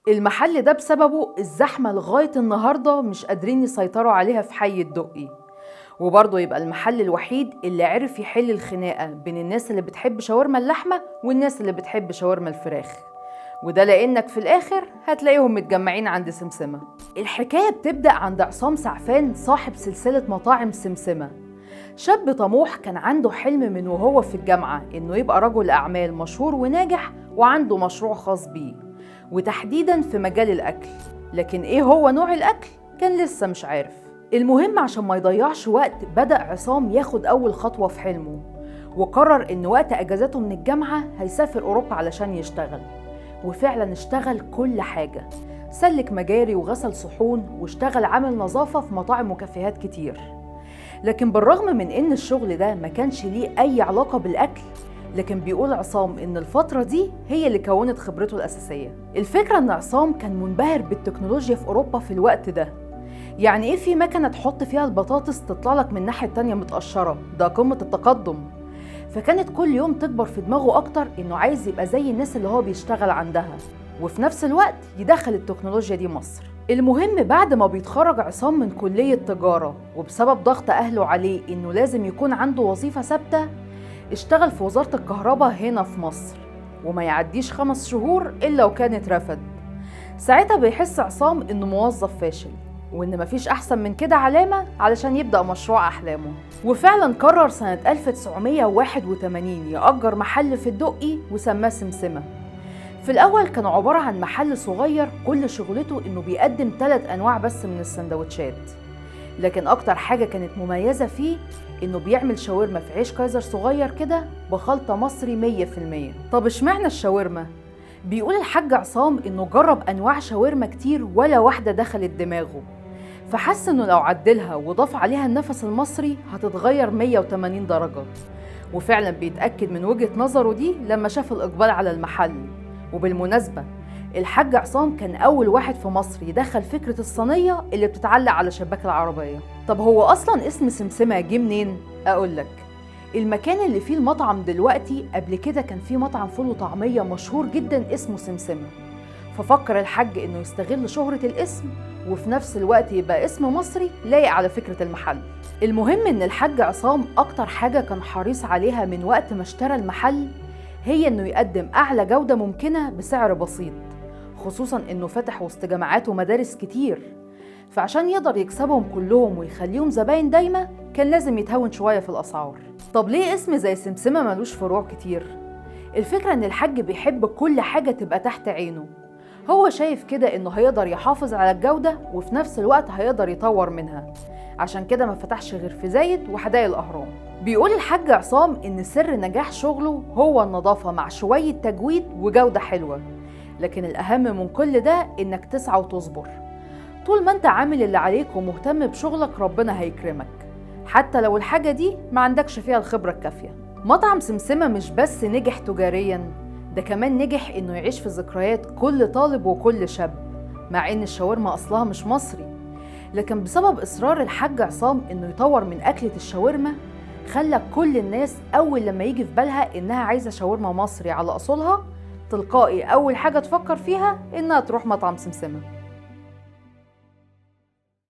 المحل ده بسببه الزحمة لغاية النهاردة مش قادرين يسيطروا عليها في حي الدقي. وبرضه يبقى المحل الوحيد اللي عرف يحل الخناقة بين الناس اللي بتحب شاورما اللحمة والناس اللي بتحب شاورما الفراخ، وده لأنك في الآخر هتلاقيهم متجمعين عند سمسمة. الحكاية بتبدأ عند عصام سعفان صاحب سلسلة مطاعم سمسمة. شاب طموح كان عنده حلم من وهو في الجامعة إنه يبقى رجل أعمال مشهور وناجح وعنده مشروع خاص بيه، وتحديداً في مجال الأكل. لكن إيه هو نوع الأكل؟ كان لسه مش عارف. المهم عشان ما يضيعش وقت بدأ عصام ياخد أول خطوة في حلمه، وقرر إن وقت أجازته من الجامعة هيسافر أوروبا علشان يشتغل. وفعلاً اشتغل كل حاجة، سلك مجاري وغسل صحون واشتغل عامل نظافة في مطاعم وكافيهات كتير. لكن بالرغم من إن الشغل ده ما كانش ليه أي علاقة بالأكل، لكن بيقول عصام إن الفترة دي هي اللي كونت خبرته الأساسية. الفكرة إن عصام كان منبهر بالتكنولوجيا في أوروبا في الوقت ده. يعني إيه في مكنة تحط فيها البطاطس تطلع لك من الناحية التانية متقشرة؟ ده قمة التقدم. فكانت كل يوم تكبر في دماغه أكتر إنه عايز يبقى زي الناس اللي هو بيشتغل عندها، وفي نفس الوقت يدخل التكنولوجيا دي مصر. المهم بعد ما بيتخرج عصام من كلية تجارة، وبسبب ضغط أهله عليه إنه لازم يكون عنده وظيفة ثابتة، اشتغل في وزارة الكهرباء هنا في مصر، وما يعديش 5 شهور إلا وكان اترفد. ساعتها بيحس عصام إنه موظف فاشل، وإن مفيش أحسن من كده علامة علشان يبدأ مشروع أحلامه. وفعلا قرر سنة 1981 يأجر محل في الدقي وسماه سمسمة. في الأول كان عبارة عن محل صغير كل شغلته إنه بيقدم 3 أنواع بس من السندوتشات، لكن أكتر حاجة كانت مميزة فيه إنه بيعمل شاورما في عيش كايزر صغير كده بخلطة مصري 100%. طب اشمعنى الشاورما؟ بيقول الحاج عصام إنه جرب أنواع شاورما كتير ولا واحدة دخلت دماغه، فحس إنه لو عدلها وضاف عليها النفس المصري هتتغير 180 درجة. وفعلا بيتأكد من وجهة نظره دي لما شاف الإقبال على المحل. وبالمناسبة الحاج عصام كان أول واحد في مصر يدخل فكرة الصينية اللي بتتعلق على شباك العربية. طب هو أصلاً اسم سمسمة جه منين؟ أقولك، المكان اللي فيه المطعم دلوقتي قبل كده كان فيه مطعم فول وطعمية مشهور جداً اسمه سمسمة، ففكر الحاج إنه يستغل شهرة الاسم وفي نفس الوقت يبقى اسم مصري لايق على فكرة المحل. المهم إن الحاج عصام أكتر حاجة كان حريص عليها من وقت ما اشترى المحل هي إنه يقدم أعلى جودة ممكنة بسعر بسيط، خصوصاً إنه فتح وسط جامعات ومدارس كتير، فعشان يقدر يكسبهم كلهم ويخليهم زباين دايمة كان لازم يتهون شوية في الأسعار. طب ليه اسم زي سمسمة ملوش فروع كتير؟ الفكرة إن الحاج بيحب كل حاجة تبقى تحت عينه. هو شايف كده إنه هيقدر يحافظ على الجودة وفي نفس الوقت هيقدر يطور منها، عشان كده ما فتحش غير في زايد وحدائق الأهرام. بيقول الحاج عصام إن سر نجاح شغله هو النظافة مع شوية تجويد وجودة حلوة، لكن الأهم من كل ده إنك تسعى وتصبر. طول ما أنت عامل اللي عليك ومهتم بشغلك ربنا هيكرمك، حتى لو الحاجة دي ما عندكش فيها الخبرة الكافية. مطعم سمسمة مش بس نجح تجارياً، ده كمان نجح إنه يعيش في ذكريات كل طالب وكل شاب، مع إن الشاورما أصلها مش مصري. لكن بسبب إصرار الحاج عصام إنه يطور من أكلة الشاورما خلى كل الناس أول لما يجي في بالها إنها عايزة شاورما مصري على أصولها تلقائي أول حاجة تفكر فيها إنها تروح مطعم سمسمة.